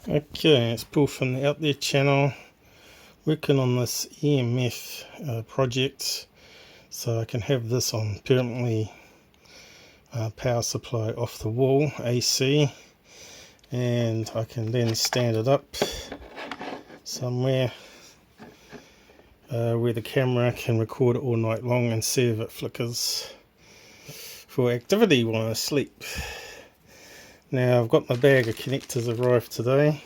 Okay, it's Paul from the Out There channel, working on this EMF project so I can have this on permanently power supply off the wall, AC, and I can then stand it up somewhere where the camera can record it all night long and see if it flickers for activity while I sleep. Now I've got my bag of connectors arrived today,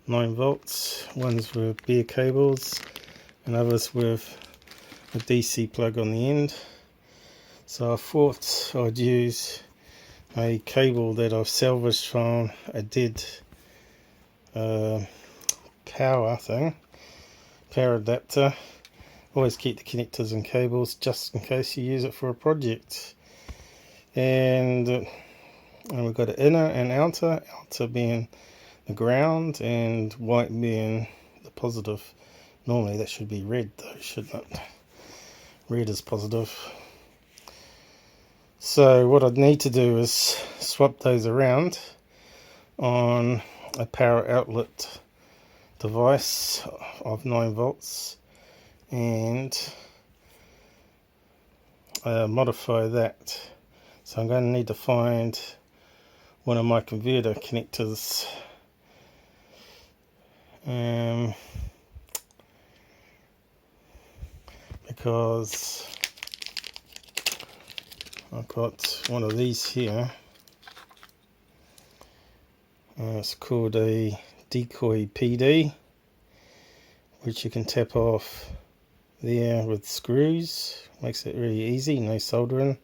9 volts, ones with bare cables and others with a DC plug on the end. So I thought I'd use a cable that I've salvaged from a dead power adapter. Always keep the connectors and cables just in case you use it for a project. And we've got an inner and outer being the ground and white being the positive. Normally that should be red though, shouldn't it? Red is positive. So what I'd need to do is swap those around on a power outlet device of 9 volts and modify that. So I'm going to need to find one of my converter connectors, because I've got one of these here. It's called a Decoy PD, which you can tap off there with screws. Makes it really easy, no soldering.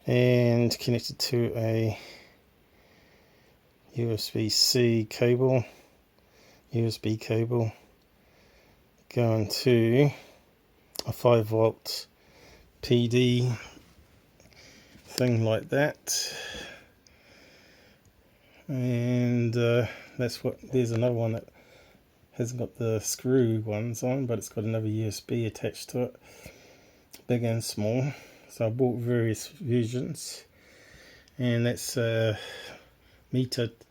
And connected to a USB-C cable, USB cable going to a 5 volt PD thing like that. And there's another one that hasn't got the screw ones on, but it's got another USB attached to it, big and small. So I bought various versions, and that's a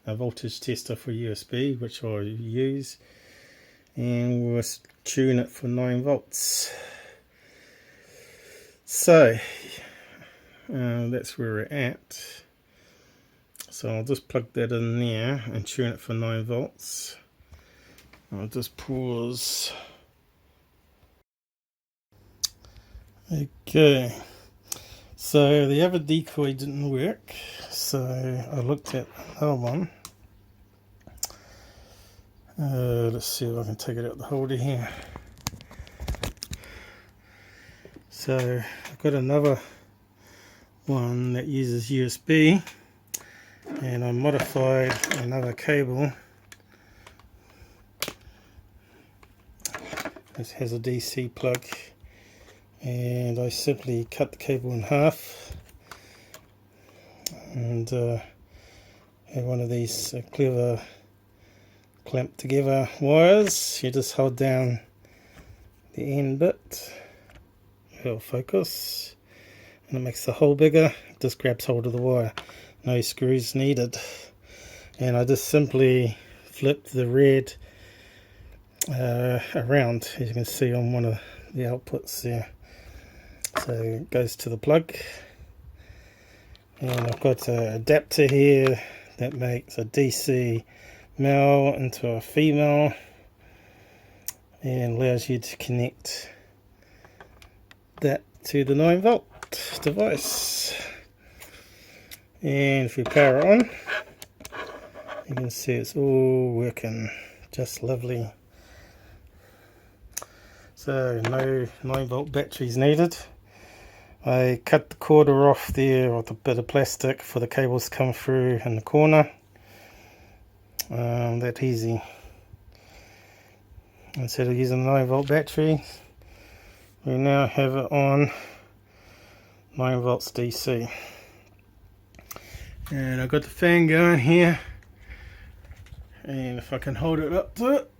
voltage tester for USB, which I use, and we'll tune it for 9 volts. So that's where we're at. So I'll just plug that in there and tune it for 9 volts. I'll just pause. Okay. So the other decoy didn't work, so I looked at another one. Let's see if I can take it out the holder here. So I've got another one that uses USB, and I modified another cable. This has a DC plug, and I simply cut the cable in half and have one of these clever clamped together wires. You just hold down the end bit, it'll focus, and it makes the hole bigger. It just grabs hold of the wire, no screws needed. And I just simply flip the red around, as you can see on one of the outputs there. So it goes to the plug, and I've got an adapter here that makes a DC male into a female and allows you to connect that to the 9 volt device. And if we power it on, you can see it's all working just lovely. So no 9 volt batteries needed. I cut the quarter off there with a bit of plastic for the cables to come through in the corner. That easy. Instead of using a 9 volt battery, we now have it on 9 volts DC. And I've got the fan going here, and if I can hold it up to it,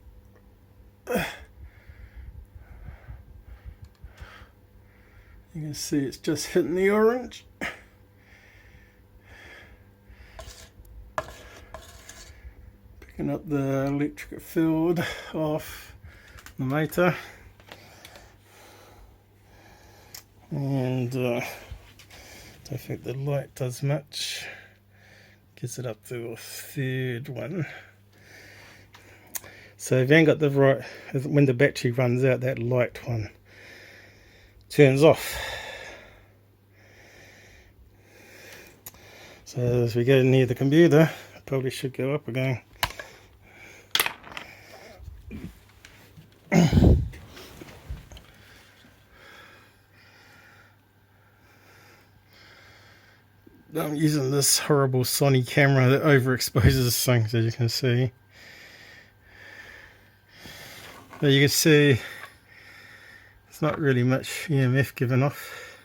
you can see it's just hitting the orange. Picking up the electric field off the motor, and don't think the light does much. Gets it up to a third one. So if you ain't got the right, when the battery runs out, that light one turns off. So as we go near the computer, it probably should go up again. I'm using this horrible Sony camera that overexposes things, as you can see. But you can see it's not really much EMF given off.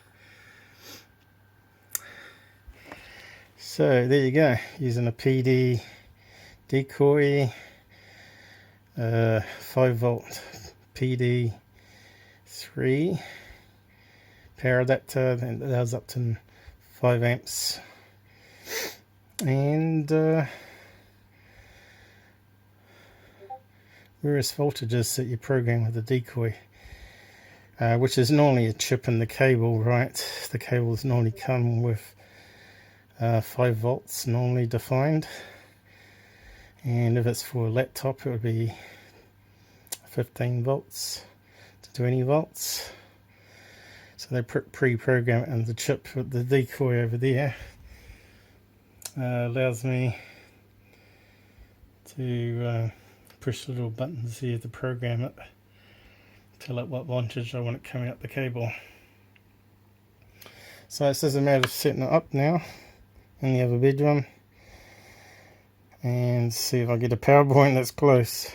So there you go, using a PD Decoy 5V PD 3 power adapter, and it allows up to 5 amps, and various voltages that you program with the Decoy, which is normally a chip in the cable, right? The cables normally come with 5 volts normally defined, and if it's for a laptop it would be 15 volts to 20 volts. So they pre-program it in the chip with the Decoy over there. Allows me to push the little buttons here to program it, tell it what voltage I want it coming up the cable. So it's just a matter of setting it up now in the other bedroom and see if I get a power point that's close.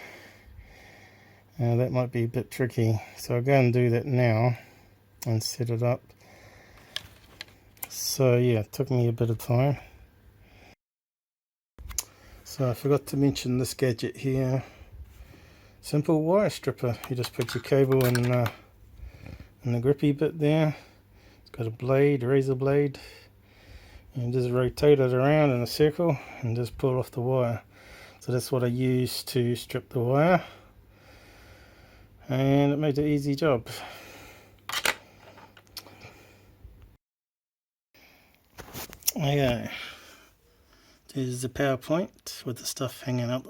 That might be a bit tricky, so I'll go and do that now and set it up. So yeah, it took me a bit of time. So I forgot to mention this gadget here. Simple wire stripper. You just put your cable in the grippy bit there. It's got a blade, a razor blade, and just rotate it around in a circle and just pull off the wire. So that's what I use to strip the wire, and it made an easy job. Okay, there's the PowerPoint with the stuff hanging up.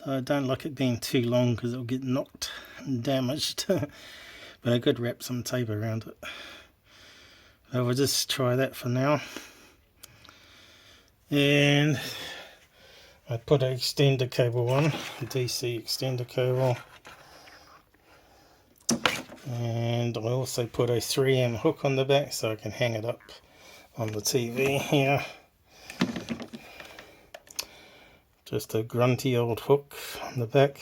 I don't like it being too long because it'll get knocked and damaged, but I could wrap some tape around it. I will just try that for now. And I put an extender cable on, a DC extender cable, and I also put a 3M hook on the back so I can hang it up on the TV here. Just a grunty old hook on the back.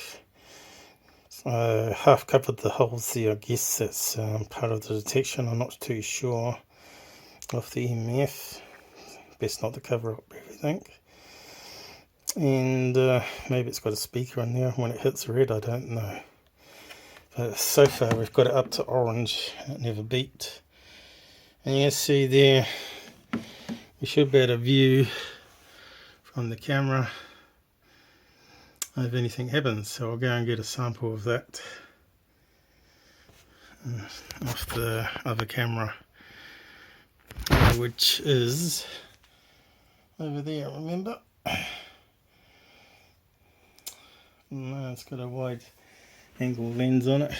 Half covered the holes there. I guess that's part of the detection. I'm not too sure of the EMF. Best not to cover up everything. And maybe it's got a speaker on there. When it hits red, I don't know. But so far we've got it up to orange. It never beeped. And you can see there, you should be able to view from the camera if anything happens. So I'll go and get a sample of that off the other camera, which is over there, remember? No, it's got a wide angle lens on it.